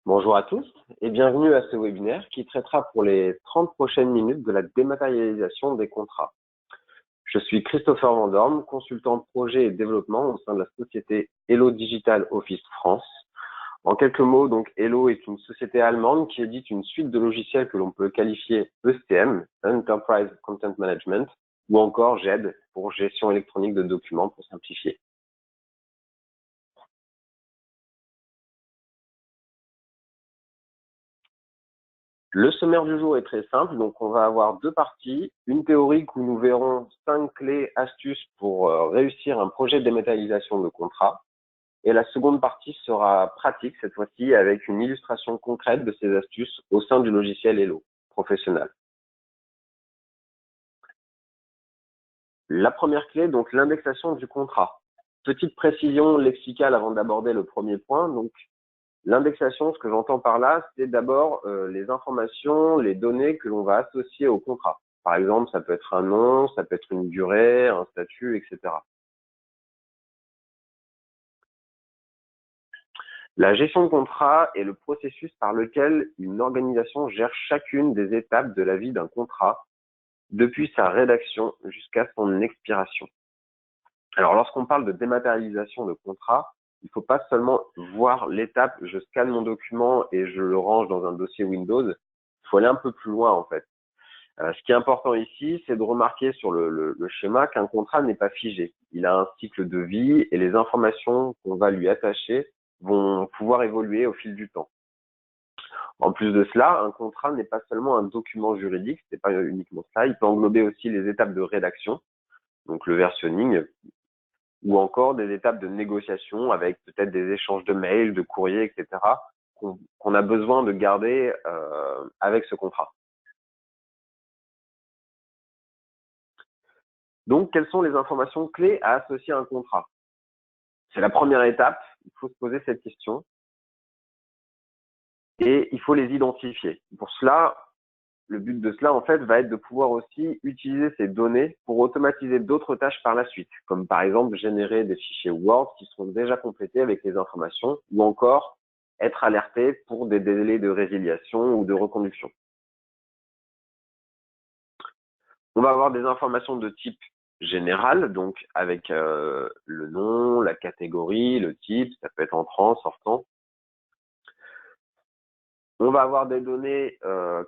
Bonjour à tous et bienvenue à ce webinaire qui traitera pour les 30 prochaines minutes de la dématérialisation des contrats. Je suis Christopher Vandorme, consultant projet et développement au sein de la société Hello Digital Office France. En quelques mots, donc Hello est une société allemande qui édite une suite de logiciels que l'on peut qualifier ECM, Enterprise Content Management, ou encore GED pour gestion électronique de documents pour simplifier. Le sommaire du jour est très simple, donc on va avoir deux parties. Une théorique où nous verrons 5 clés, astuces pour réussir un projet de dématérialisation de contrat. Et la seconde partie sera pratique, cette fois-ci, avec une illustration concrète de ces astuces au sein du logiciel Hello professionnel. La première clé, donc l'indexation du contrat. Petite précision lexicale avant d'aborder le premier point. Donc, l'indexation, ce que j'entends par là, c'est d'abord les informations, les données que l'on va associer au contrat. Par exemple, ça peut être un nom, ça peut être une durée, un statut, etc. La gestion de contrat est le processus par lequel une organisation gère chacune des étapes de la vie d'un contrat, depuis sa rédaction jusqu'à son expiration. Alors, lorsqu'on parle de dématérialisation de contrat, il ne faut pas seulement voir l'étape, je scanne mon document et je le range dans un dossier Windows. Il faut aller un peu plus loin, en fait. Ce qui est important ici, c'est de remarquer sur le schéma qu'un contrat n'est pas figé. Il a un cycle de vie et les informations qu'on va lui attacher vont pouvoir évoluer au fil du temps. En plus de cela, un contrat n'est pas seulement un document juridique, c'est pas uniquement ça, il peut englober aussi les étapes de rédaction, donc le versionning, ou encore des étapes de négociation avec peut-être des échanges de mails, de courriers, etc., qu'on a besoin de garder avec ce contrat. Donc, quelles sont les informations clés à associer à un contrat? C'est la première étape, il faut se poser cette question et il faut les identifier. Pour cela, le but de cela, en fait, va être de pouvoir aussi utiliser ces données pour automatiser d'autres tâches par la suite, comme par exemple générer des fichiers Word qui seront déjà complétés avec les informations ou encore être alerté pour des délais de résiliation ou de reconduction. On va avoir des informations de type général, donc avec le nom, la catégorie, le type, ça peut être entrant, sortant. On va avoir des données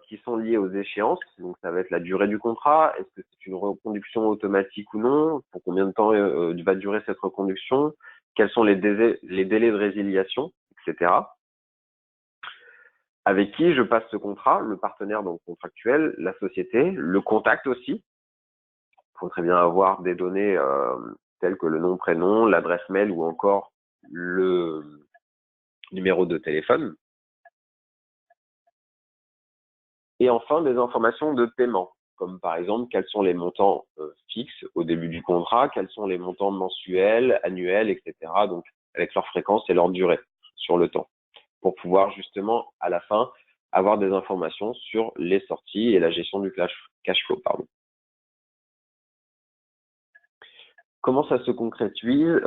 qui sont liées aux échéances, donc ça va être la durée du contrat, est-ce que c'est une reconduction automatique ou non, pour combien de temps va durer cette reconduction, quels sont les délais de résiliation, etc. Avec qui je passe ce contrat, le partenaire donc contractuel, la société, le contact aussi. Il faut très bien avoir des données telles que le nom, prénom, l'adresse mail ou encore le numéro de téléphone. Et enfin, des informations de paiement, comme par exemple quels sont les montants fixes au début du contrat, quels sont les montants mensuels, annuels, etc. Donc, avec leur fréquence et leur durée sur le temps, pour pouvoir justement, à la fin, avoir des informations sur les sorties et la gestion du cash flow. Pardon. Comment ça se concrétise?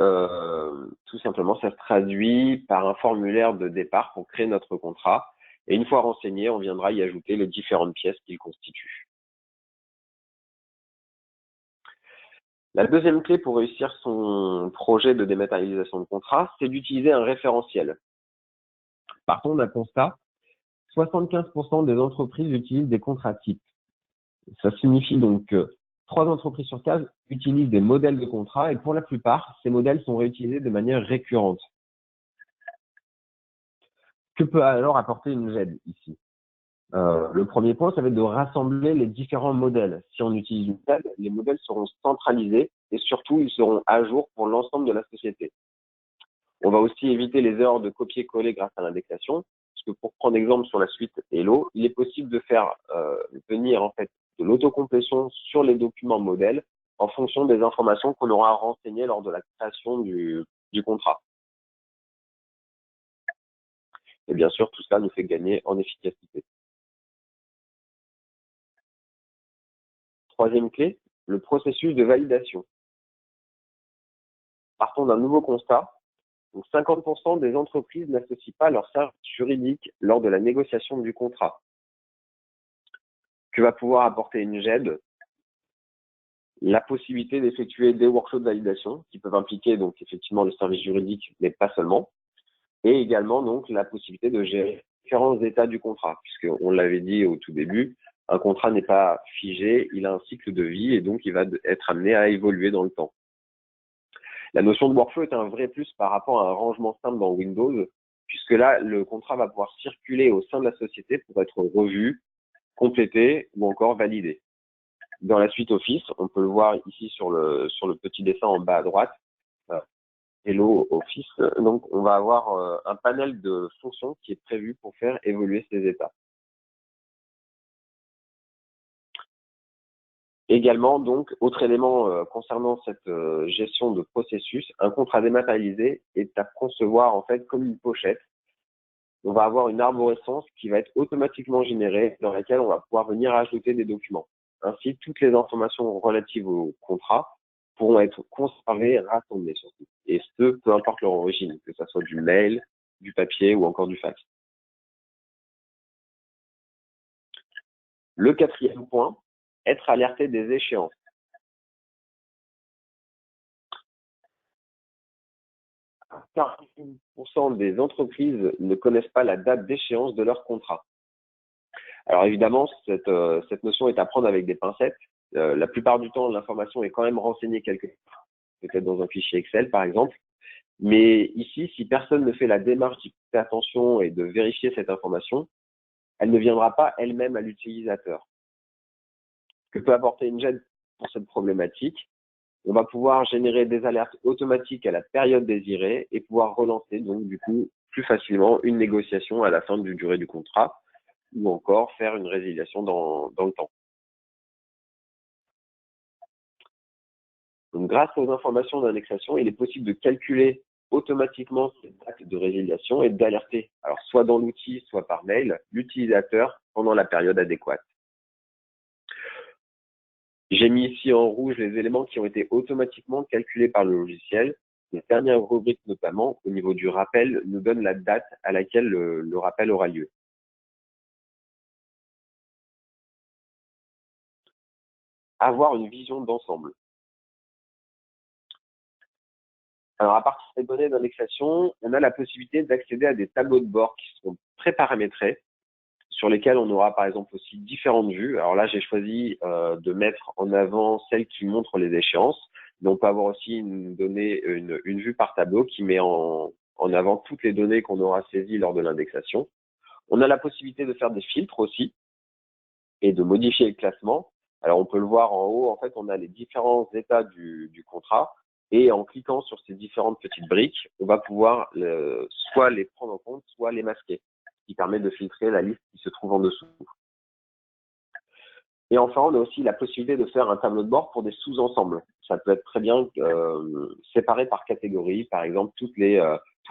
Tout simplement, ça se traduit par un formulaire de départ pour créer notre contrat. Et une fois renseigné, on viendra y ajouter les différentes pièces qu'il constitue. La deuxième clé pour réussir son projet de dématérialisation de contrat, c'est d'utiliser un référentiel. Partons d'un constat, 75% des entreprises utilisent des contrats types. Ça signifie donc que 3 entreprises sur 4 utilisent des modèles de contrat et pour la plupart, ces modèles sont réutilisés de manière récurrente. Que peut alors apporter une GED ici? Le premier point, ça va être de rassembler les différents modèles. Si on utilise une GED, les modèles seront centralisés et surtout, ils seront à jour pour l'ensemble de la société. On va aussi éviter les erreurs de copier-coller grâce à l'indexation, parce que pour prendre exemple sur la suite Hello, il est possible de faire venir en fait de l'autocomplétion sur les documents modèles en fonction des informations qu'on aura renseignées lors de la création du contrat. Et bien sûr, tout cela nous fait gagner en efficacité. Troisième clé, le processus de validation. Partons d'un nouveau constat. Donc 50% des entreprises n'associent pas leur service juridique lors de la négociation du contrat. Que va pouvoir apporter une GED? La possibilité d'effectuer des workshops de validation qui peuvent impliquer donc effectivement le service juridique, mais pas seulement, et également donc la possibilité de gérer différents états du contrat, puisqu'on l'avait dit au tout début, un contrat n'est pas figé, il a un cycle de vie et donc il va être amené à évoluer dans le temps. La notion de workflow est un vrai plus par rapport à un rangement simple dans Windows, puisque là, le contrat va pouvoir circuler au sein de la société pour être revu, complété ou encore validé. Dans la suite Office, on peut le voir ici sur le petit dessin en bas à droite, Hello Office. Donc, on va avoir un panel de fonctions qui est prévu pour faire évoluer ces états. Également, donc, autre élément concernant cette gestion de processus, un contrat dématérialisé est à concevoir en fait comme une pochette. On va avoir une arborescence qui va être automatiquement générée dans laquelle on va pouvoir venir ajouter des documents. Ainsi, toutes les informations relatives au contrat pourront être conservées, rassemblées surtout. Et ce, peu importe leur origine, que ce soit du mail, du papier ou encore du fax. Le quatrième point, être alerté des échéances. Car 40% des entreprises ne connaissent pas la date d'échéance de leur contrat. Alors évidemment, cette notion est à prendre avec des pincettes. La plupart du temps, l'information est quand même renseignée quelque part, peut-être dans un fichier Excel par exemple. Mais ici, si personne ne fait la démarche d'y prêter attention et de vérifier cette information, elle ne viendra pas elle-même à l'utilisateur. Que peut apporter une GED pour cette problématique? On va pouvoir générer des alertes automatiques à la période désirée et pouvoir relancer donc du coup plus facilement une négociation à la fin du durée du contrat ou encore faire une résiliation dans le temps. Donc, grâce aux informations d'indexation, il est possible de calculer automatiquement cette date de résiliation et d'alerter, alors soit dans l'outil, soit par mail, l'utilisateur pendant la période adéquate. J'ai mis ici en rouge les éléments qui ont été automatiquement calculés par le logiciel. La dernière rubrique notamment, au niveau du rappel, nous donne la date à laquelle le rappel aura lieu. Avoir une vision d'ensemble. Alors, à partir des données d'indexation, on a la possibilité d'accéder à des tableaux de bord qui seront pré-paramétrés, sur lesquels on aura par exemple aussi différentes vues. Alors là, j'ai choisi de mettre en avant celle qui montre les échéances, mais on peut avoir aussi une vue par tableau qui met en avant toutes les données qu'on aura saisies lors de l'indexation. On a la possibilité de faire des filtres aussi et de modifier le classement. Alors on peut le voir en haut, en fait, on a les différents états du contrat et en cliquant sur ces différentes petites briques, on va pouvoir soit les prendre en compte, soit les masquer, ce qui permet de filtrer la liste qui se trouve en dessous. Et enfin, on a aussi la possibilité de faire un tableau de bord pour des sous-ensembles. Ça peut être très bien séparé par catégorie. Par exemple, tous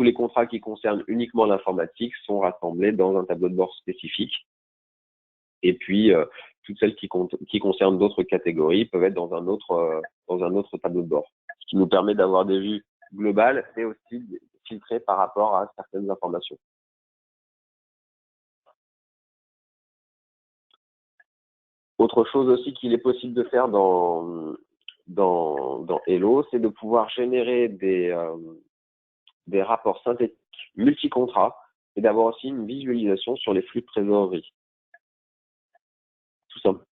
les contrats qui concernent uniquement l'informatique sont rassemblés dans un tableau de bord spécifique. Et puis, toutes celles qui concernent d'autres catégories peuvent être dans un autre tableau de bord. Ce qui nous permet d'avoir des vues globales et aussi filtrées par rapport à certaines informations. Autre chose aussi qu'il est possible de faire dans Hello, c'est de pouvoir générer des rapports synthétiques multi-contrats et d'avoir aussi une visualisation sur les flux de trésorerie. Tout simplement,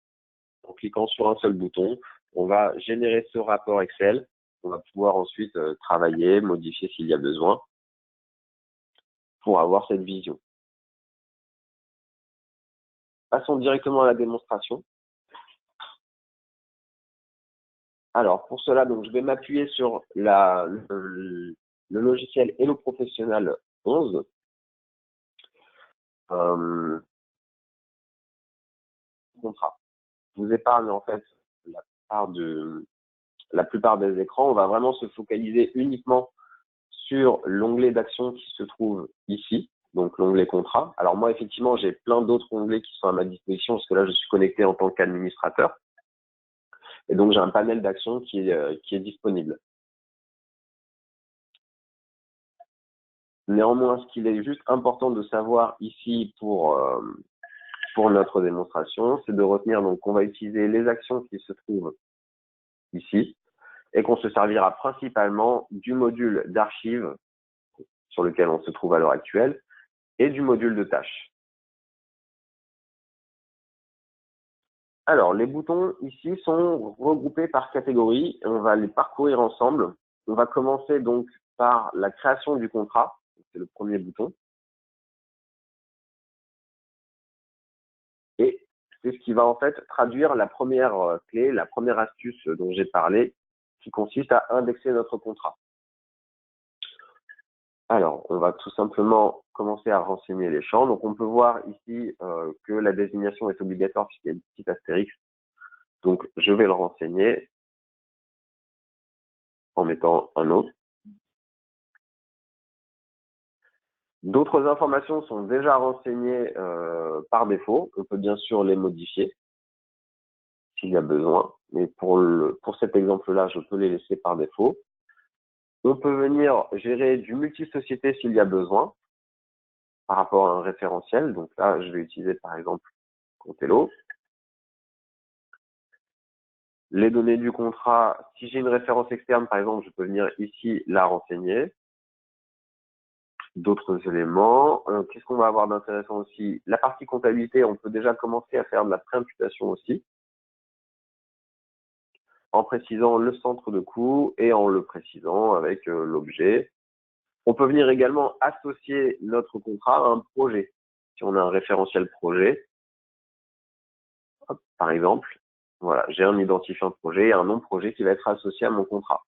en cliquant sur un seul bouton, on va générer ce rapport Excel. On va pouvoir ensuite travailler, modifier s'il y a besoin pour avoir cette vision. Passons directement à la démonstration. Alors, pour cela, donc, je vais m'appuyer sur le logiciel Hello Professionnel 11. Contrat. Je vous épargne en fait la plupart des écrans. On va vraiment se focaliser uniquement sur l'onglet d'action qui se trouve ici, donc l'onglet contrat. Alors moi, effectivement, j'ai plein d'autres onglets qui sont à ma disposition parce que là, je suis connecté en tant qu'administrateur. Et donc, j'ai un panel d'actions qui est disponible. Néanmoins, ce qu'il est juste important de savoir ici pour notre démonstration, c'est de retenir donc qu'on va utiliser les actions qui se trouvent ici et qu'on se servira principalement du module d'archives sur lequel on se trouve à l'heure actuelle et du module de tâches. Alors, les boutons ici sont regroupés par catégorie et on va les parcourir ensemble. On va commencer donc par la création du contrat, c'est le premier bouton. Et c'est ce qui va en fait traduire la première clé, la première astuce dont j'ai parlé, qui consiste à indexer notre contrat. Alors, on va tout simplement commencer à renseigner les champs. Donc, on peut voir ici que la désignation est obligatoire puisqu'il y a une petite astérix. Donc, je vais le renseigner en mettant un autre. D'autres informations sont déjà renseignées par défaut. On peut bien sûr les modifier s'il y a besoin, mais pour cet exemple-là, je peux les laisser par défaut. On peut venir gérer du multi-société s'il y a besoin par rapport à un référentiel. Donc là, je vais utiliser par exemple Contello. Les données du contrat, si j'ai une référence externe, par exemple, je peux venir ici la renseigner. D'autres éléments. Qu'est-ce qu'on va avoir d'intéressant aussi? La partie comptabilité, on peut déjà commencer à faire de la préimputation aussi, en précisant le centre de coût et en le précisant avec l'objet. On peut venir également associer notre contrat à un projet. Si on a un référentiel projet, hop, par exemple, voilà, j'ai un identifiant projet et un nom projet qui va être associé à mon contrat.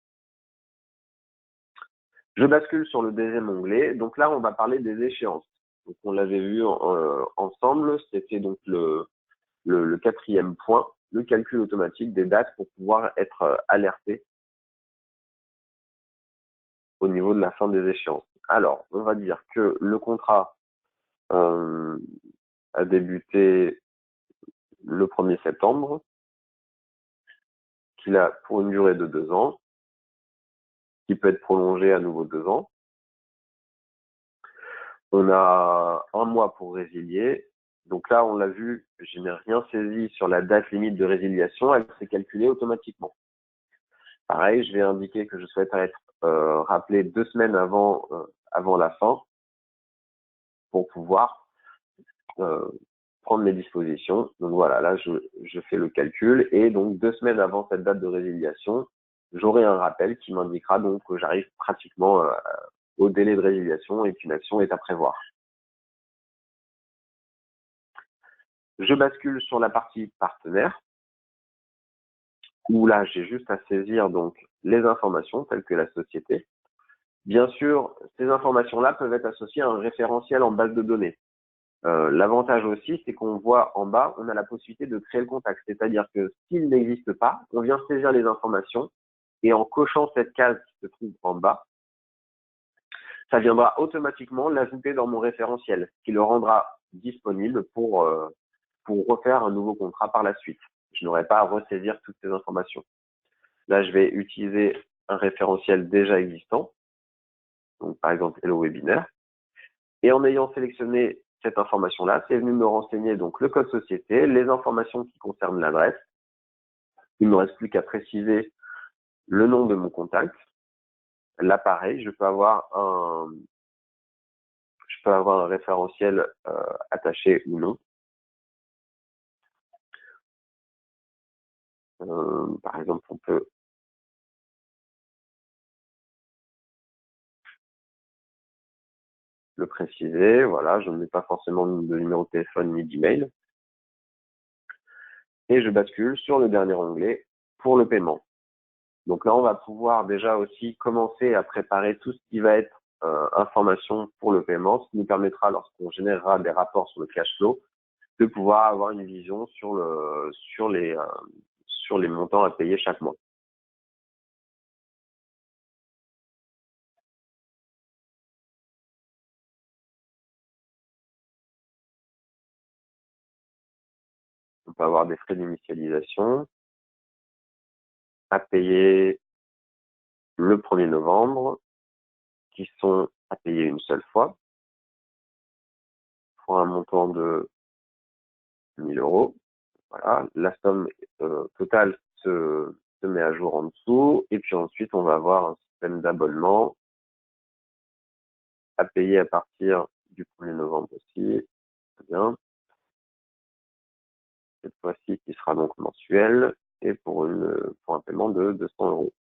Je bascule sur le deuxième onglet. Donc là, on va parler des échéances. Donc on l'avait vu ensemble, c'était donc le quatrième point, le calcul automatique des dates pour pouvoir être alerté au niveau de la fin des échéances. Alors, on va dire que le contrat a débuté le 1er septembre, qu'il a pour une durée de 2 ans, qui peut être prolongé à nouveau 2 ans. On a un mois pour résilier. Donc là, on l'a vu, je n'ai rien saisi sur la date limite de résiliation, elle s'est calculée automatiquement. Pareil, je vais indiquer que je souhaite être rappelé 2 semaines avant la fin pour pouvoir prendre mes dispositions. Donc voilà, là, je fais le calcul et donc 2 semaines avant cette date de résiliation, j'aurai un rappel qui m'indiquera donc que j'arrive pratiquement au délai de résiliation et qu'une action est à prévoir. Je bascule sur la partie partenaire, où là, j'ai juste à saisir donc les informations telles que la société. Bien sûr, ces informations-là peuvent être associées à un référentiel en base de données. L'avantage aussi, c'est qu'on voit en bas, on a la possibilité de créer le contact. C'est-à-dire que s'il n'existe pas, on vient saisir les informations et en cochant cette case qui se trouve en bas, ça viendra automatiquement l'ajouter dans mon référentiel, qui le rendra disponible pour refaire un nouveau contrat par la suite. Je n'aurai pas à ressaisir toutes ces informations. Là, je vais utiliser un référentiel déjà existant, donc par exemple Hello Webinaire. Et en ayant sélectionné cette information-là, c'est venu me renseigner donc le code société, les informations qui concernent l'adresse. Il ne me reste plus qu'à préciser le nom de mon contact, l'appareil. Je peux avoir un référentiel attaché ou non. Par exemple, on peut le préciser. Voilà, je ne mets pas forcément de numéro de téléphone ni d'email. Et je bascule sur le dernier onglet pour le paiement. Donc là, on va pouvoir déjà aussi commencer à préparer tout ce qui va être information pour le paiement, ce qui nous permettra, lorsqu'on générera des rapports sur le cash flow, de pouvoir avoir une vision sur les montants à payer chaque mois. On peut avoir des frais d'initialisation à payer le 1er novembre, qui sont à payer une seule fois pour un montant de 1000 euros. Voilà, la somme totale se met à jour en dessous et puis ensuite on va avoir un système d'abonnement à payer à partir du 1er novembre aussi. Très bien. Cette fois-ci qui sera donc mensuel et pour un paiement de 200 euros.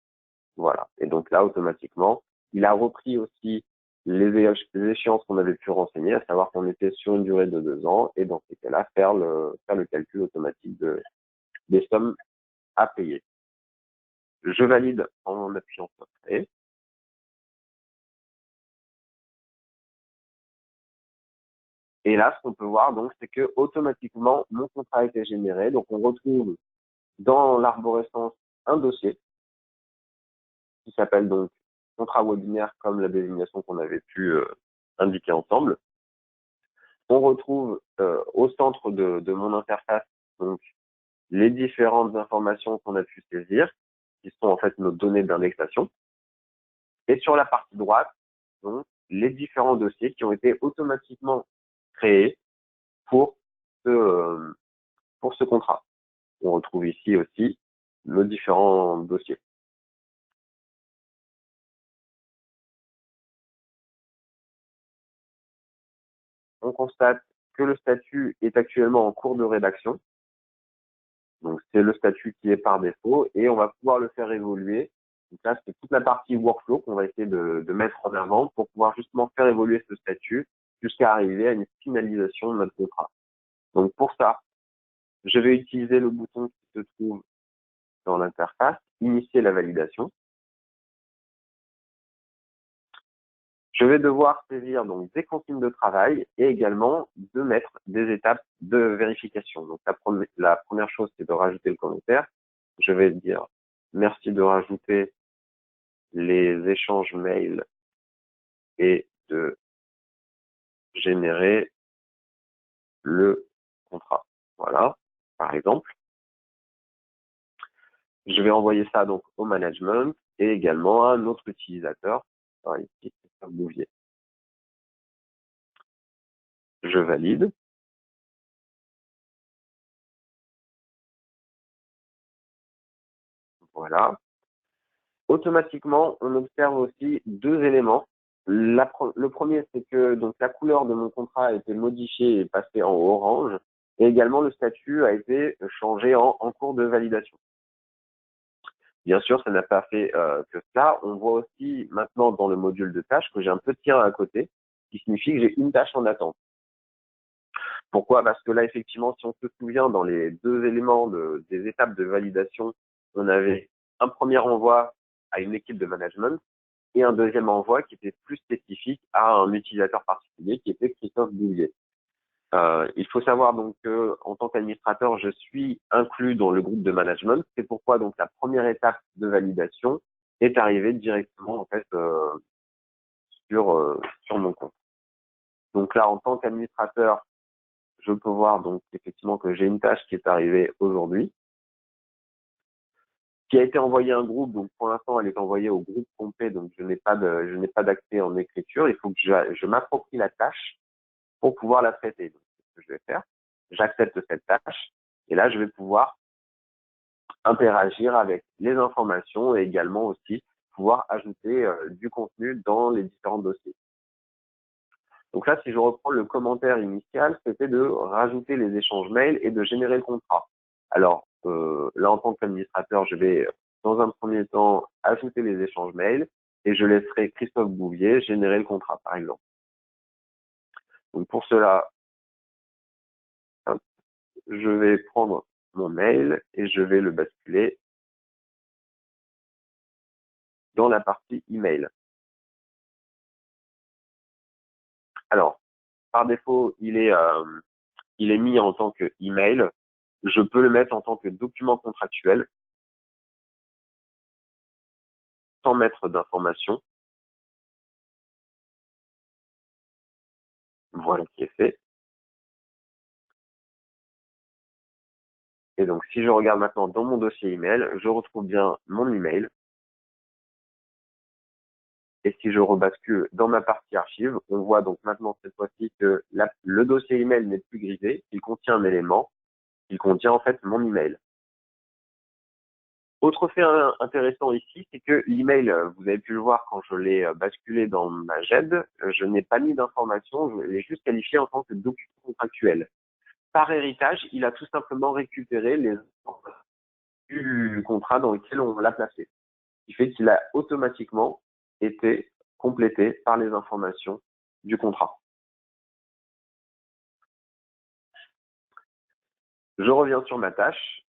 Voilà. Et donc là, automatiquement, il a repris aussi les échéances qu'on avait pu renseigner, à savoir qu'on était sur une durée de 2 ans, et dans ces cas-là, faire le calcul automatique des sommes à payer. Je valide en appuyant sur créer. Et là, ce qu'on peut voir, donc, c'est que automatiquement, mon contrat a été généré. Donc, on retrouve dans l'arborescence un dossier qui s'appelle donc contrat webinaire comme la désignation qu'on avait pu indiquer ensemble. On retrouve au centre de mon interface donc les différentes informations qu'on a pu saisir, qui sont en fait nos données d'indexation. Et sur la partie droite, donc les différents dossiers qui ont été automatiquement créés pour ce contrat. On retrouve ici aussi nos différents dossiers. On constate que le statut est actuellement en cours de rédaction. Donc, c'est le statut qui est par défaut et on va pouvoir le faire évoluer. Donc là, c'est toute la partie workflow qu'on va essayer de mettre en avant pour pouvoir justement faire évoluer ce statut jusqu'à arriver à une finalisation de notre contrat. Donc, pour ça, je vais utiliser le bouton qui se trouve dans l'interface, initier la validation. Je vais devoir saisir donc des consignes de travail et également de mettre des étapes de vérification. Donc la première chose, c'est de rajouter le commentaire. Je vais dire merci de rajouter les échanges mails et de générer le contrat. Voilà, par exemple. Je vais envoyer ça donc au management et également à un autre utilisateur. Alors, ici, c'est Bouvier. Je valide. Voilà. Automatiquement, on observe aussi deux éléments. Le premier, c'est que donc la couleur de mon contrat a été modifiée et passée en orange, et également le statut a été changé en cours de validation. Bien sûr, ça n'a pas fait que ça. On voit aussi maintenant dans le module de tâches que j'ai un petit 1 à côté, qui signifie que j'ai une tâche en attente. Pourquoi? Parce que là, effectivement, si on se souvient, dans les deux éléments des étapes de validation, on avait un premier envoi à une équipe de management et un deuxième envoi qui était plus spécifique à un utilisateur particulier qui était Christophe Bouvier. Il faut savoir donc que en tant qu'administrateur, je suis inclus dans le groupe de management. C'est pourquoi donc la première étape de validation est arrivée directement en fait sur mon compte. Donc là, en tant qu'administrateur, je peux voir donc effectivement que j'ai une tâche qui est arrivée aujourd'hui, qui a été envoyée à un groupe. Donc pour l'instant, elle est envoyée au groupe complet, donc je n'ai pas d'accès en écriture. Il faut que je m'approprie la tâche pour pouvoir la traiter. Donc c'est ce que je vais faire. J'accepte cette tâche et là je vais pouvoir interagir avec les informations et également aussi pouvoir ajouter du contenu dans les différents dossiers. Donc là, si je reprends le commentaire initial, c'était de rajouter les échanges mails et de générer le contrat. Alors là, en tant qu'administrateur, je vais dans un premier temps ajouter les échanges mails et je laisserai Christophe Bouvier générer le contrat, par exemple. Donc pour cela, je vais prendre mon mail et je vais le basculer dans la partie email. Alors, par défaut, il est mis en tant que email. Je peux le mettre en tant que document contractuel sans mettre d'informations. Voilà qui est fait. Et donc, si je regarde maintenant dans mon dossier email, je retrouve bien mon email. Et si je rebascule dans ma partie archive, on voit donc maintenant cette fois-ci que le dossier email n'est plus grisé, il contient un élément, il contient en fait mon email. Autre fait intéressant ici, c'est que l'email, vous avez pu le voir quand je l'ai basculé dans ma GED, je n'ai pas mis d'informations, je l'ai juste qualifié en tant que document contractuel. Par héritage, il a tout simplement récupéré les informations du contrat dans lequel on l'a placé. Ce qui fait qu'il a automatiquement été complété par les informations du contrat. Je reviens sur ma tâche.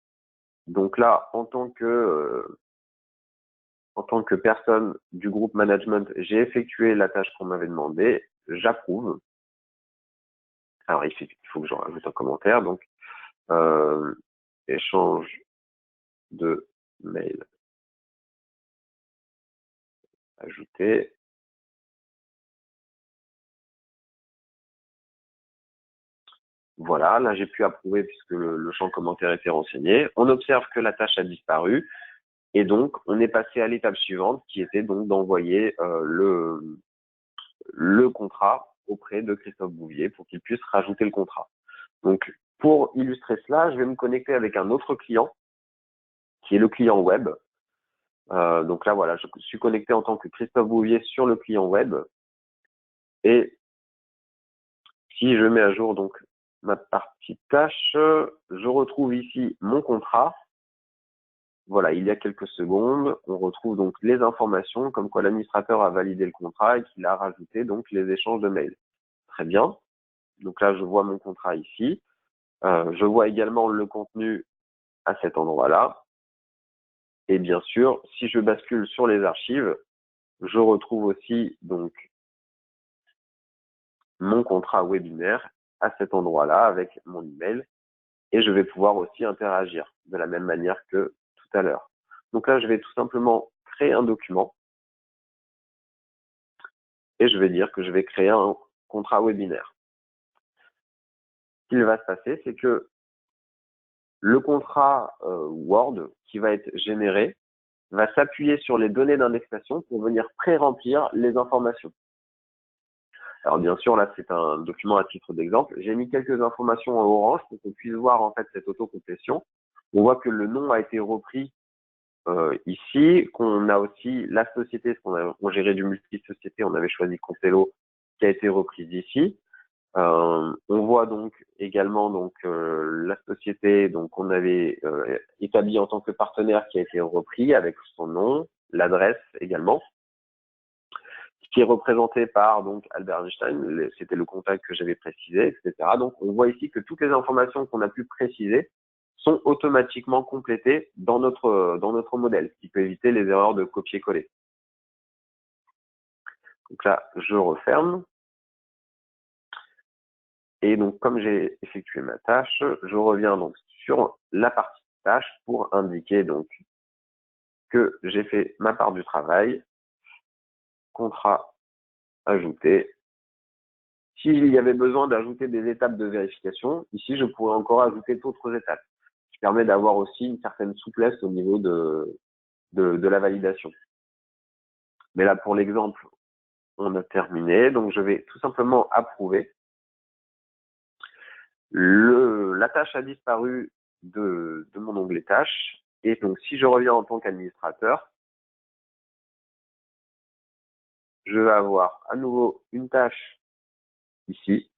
Donc là, en tant que personne du groupe management, j'ai effectué la tâche qu'on m'avait demandé. J'approuve. Alors, il faut que j'en rajoute un commentaire. Donc, échange de mail ajouté. Voilà, là j'ai pu approuver puisque le champ commentaire était renseigné. On observe que la tâche a disparu et donc on est passé à l'étape suivante qui était donc d'envoyer le contrat auprès de Christophe Bouvier pour qu'il puisse rajouter le contrat. Donc pour illustrer cela, je vais me connecter avec un autre client qui est le client web. Donc là voilà, je suis connecté en tant que Christophe Bouvier sur le client web et si je mets à jour donc ma partie tâche, je retrouve ici mon contrat. Voilà, il y a quelques secondes, on retrouve donc les informations comme quoi l'administrateur a validé le contrat et qu'il a rajouté donc les échanges de mails. Très bien. Donc là, je vois mon contrat ici. Je vois également le contenu à cet endroit-là. Et bien sûr, si je bascule sur les archives, je retrouve aussi donc mon contrat webinaire à cet endroit-là avec mon email. Et je vais pouvoir aussi interagir de la même manière que tout à l'heure. Donc là, je vais tout simplement créer un document et je vais dire que je vais créer un contrat webinaire. Ce qu'il va se passer, c'est que le contrat Word qui va être généré va s'appuyer sur les données d'indexation pour venir pré-remplir les informations. Alors bien sûr, là, c'est un document à titre d'exemple. J'ai mis quelques informations en orange pour qu'on puisse voir en fait cette autocomplétion. On voit que le nom a été repris ici, qu'on a aussi la société, parce on gérait du multi-société, on avait choisi Contello, qui a été reprise ici. On voit donc également donc la société donc on avait établie en tant que partenaire qui a été repris avec son nom, l'adresse également, qui est représenté par donc Albert Einstein, c'était le contact que j'avais précisé, etc. Donc on voit ici que toutes les informations qu'on a pu préciser sont automatiquement complétées dans notre modèle, ce qui peut éviter les erreurs de copier-coller. Donc là, je referme. Et donc, comme j'ai effectué ma tâche, je reviens donc sur la partie tâche pour indiquer donc que j'ai fait ma part du travail. Contrat ajouté. S'il y avait besoin d'ajouter des étapes de vérification, ici, je pourrais encore ajouter d'autres étapes, ce qui permet d'avoir aussi une certaine souplesse au niveau de la validation. Mais là, pour l'exemple, on a terminé. Donc, je vais tout simplement approuver. La tâche a disparu de mon onglet tâches. Et donc, si je reviens en tant qu'administrateur, je vais avoir à nouveau une tâche ici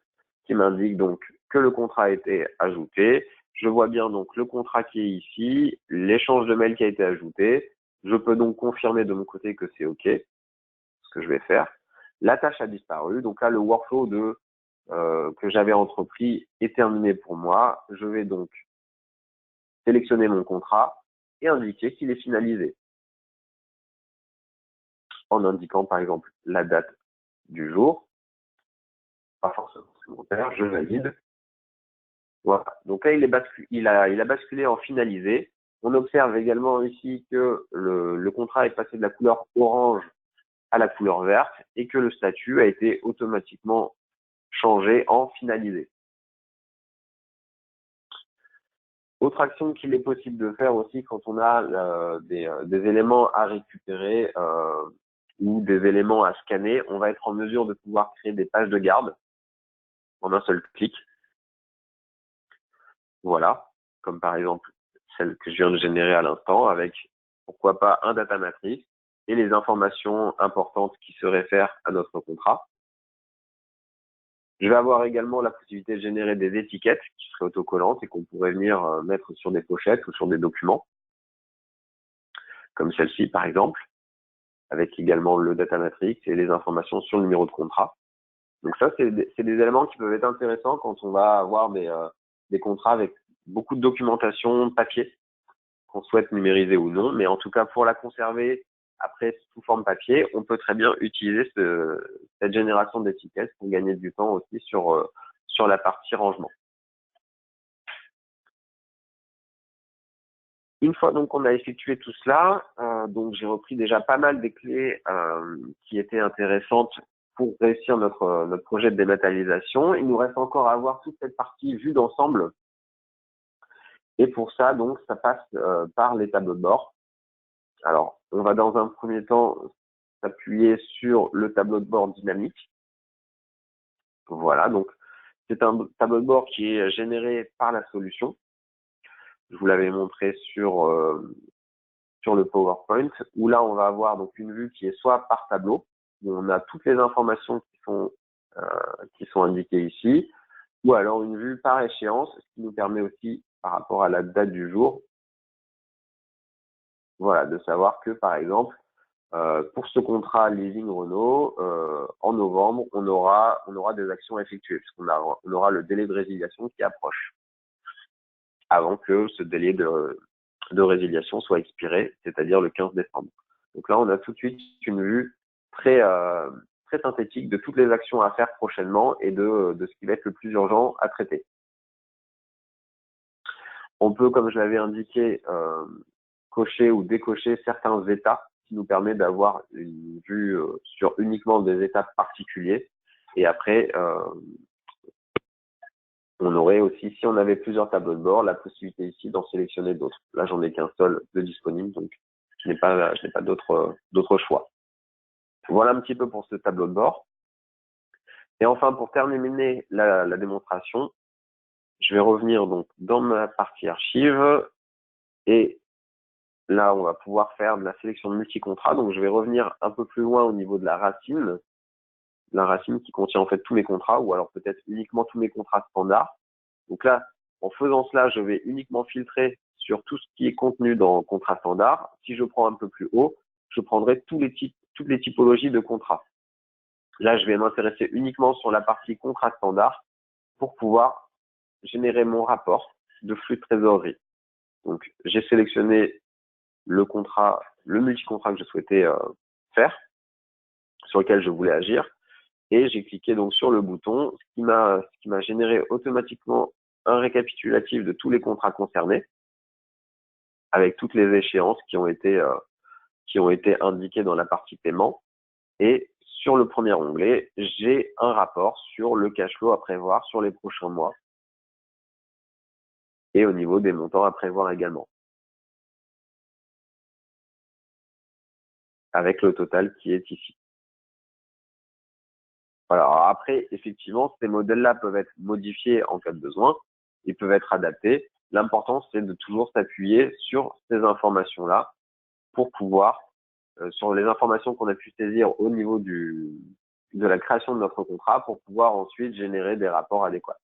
qui m'indique donc que le contrat a été ajouté. Je vois bien donc le contrat qui est ici, l'échange de mail qui a été ajouté. Je peux donc confirmer de mon côté que c'est OK, ce que je vais faire. La tâche a disparu. Donc là, le workflow que j'avais entrepris est terminé pour moi. Je vais donc sélectionner mon contrat et indiquer qu'il est finalisé en indiquant par exemple la date du jour, pas forcément supplémentaire, je valide. Voilà. Donc là, il a basculé en finalisé. On observe également ici que le contrat est passé de la couleur orange à la couleur verte et que le statut a été automatiquement changé en finalisé. Autre action qu'il est possible de faire aussi quand on a des éléments à récupérer ou des éléments à scanner, on va être en mesure de pouvoir créer des pages de garde en un seul clic. Voilà, comme par exemple celle que je viens de générer à l'instant avec, pourquoi pas, un data matrix et les informations importantes qui se réfèrent à notre contrat. Je vais avoir également la possibilité de générer des étiquettes qui seraient autocollantes et qu'on pourrait venir mettre sur des pochettes ou sur des documents, comme celle-ci par exemple, avec également le data matrix et les informations sur le numéro de contrat. Donc ça, c'est des éléments qui peuvent être intéressants quand on va avoir des contrats avec beaucoup de documentation papier, qu'on souhaite numériser ou non, mais en tout cas pour la conserver après sous forme papier, on peut très bien utiliser cette génération d'étiquettes pour gagner du temps aussi sur la partie rangement. Une fois donc qu'on a effectué tout cela, donc j'ai repris déjà pas mal des clés qui étaient intéressantes pour réussir notre projet de dématérialisation. Il nous reste encore à avoir toute cette partie vue d'ensemble. Et pour ça, donc, ça passe par les tableaux de bord. Alors, on va dans un premier temps s'appuyer sur le tableau de bord dynamique. Voilà, donc c'est un tableau de bord qui est généré par la solution. Je vous l'avais montré sur le PowerPoint, où là, on va avoir donc une vue qui est soit par tableau, où on a toutes les informations qui sont indiquées ici, ou alors une vue par échéance, ce qui nous permet aussi, par rapport à la date du jour, voilà, de savoir que, par exemple, pour ce contrat leasing Renault, en novembre, on aura des actions effectuées, puisqu'on on aura le délai de résiliation qui approche, avant que ce délai de résiliation soit expiré, c'est-à-dire le 15 décembre. Donc là, on a tout de suite une vue très synthétique de toutes les actions à faire prochainement et de ce qui va être le plus urgent à traiter. On peut, comme je l'avais indiqué, cocher ou décocher certains états, qui nous permet d'avoir une vue sur uniquement des étapes particuliers. Et après, on aurait aussi, si on avait plusieurs tableaux de bord, la possibilité ici d'en sélectionner d'autres. Là, j'en ai qu'un seul de disponible, donc je n'ai pas d'autres choix. Voilà un petit peu pour ce tableau de bord. Et enfin, pour terminer la démonstration, je vais revenir donc dans ma partie archive et là, on va pouvoir faire de la sélection de multi-contrats. Donc, je vais revenir un peu plus loin au niveau de la racine qui contient en fait tous mes contrats, ou alors peut-être uniquement tous mes contrats standards. Donc là, en faisant cela, je vais uniquement filtrer sur tout ce qui est contenu dans contrat standard. Si je prends un peu plus haut, je prendrai toutes les typologies de contrats. Là, je vais m'intéresser uniquement sur la partie contrat standard pour pouvoir générer mon rapport de flux de trésorerie. Donc, j'ai sélectionné le multi-contrat que je souhaitais faire, sur lequel je voulais agir, et j'ai cliqué donc sur le bouton, ce qui m'a généré automatiquement un récapitulatif de tous les contrats concernés, avec toutes les échéances qui ont été indiquées dans la partie paiement. Et sur le premier onglet, j'ai un rapport sur le cash flow à prévoir sur les prochains mois et au niveau des montants à prévoir également, avec le total qui est ici. Voilà. Alors après, effectivement, ces modèles-là peuvent être modifiés en cas de besoin, ils peuvent être adaptés. L'important, c'est de toujours s'appuyer sur ces informations-là pour pouvoir, sur les informations qu'on a pu saisir au niveau de la création de notre contrat, pour pouvoir ensuite générer des rapports adéquats.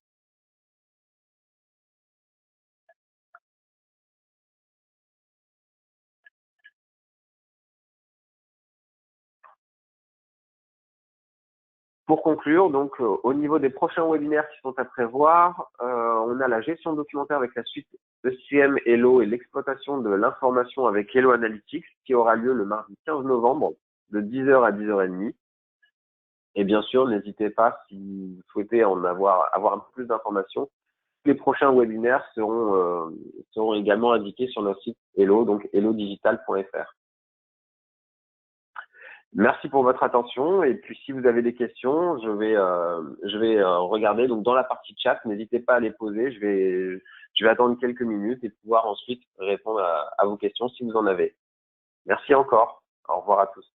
Pour conclure, donc au niveau des prochains webinaires qui sont à prévoir, on a la gestion documentaire avec la suite ECM Hello et l'exploitation de l'information avec Hello Analytics qui aura lieu le mardi 15 novembre de 10h à 10h30. Et bien sûr, n'hésitez pas, si vous souhaitez avoir un peu plus d'informations, les prochains webinaires seront également indiqués sur notre site Hello, donc hellodigital.fr. Merci pour votre attention, et puis si vous avez des questions, je vais regarder donc dans la partie chat. N'hésitez pas à les poser. Je vais attendre quelques minutes et pouvoir ensuite répondre à vos questions si vous en avez. Merci encore. Au revoir à tous.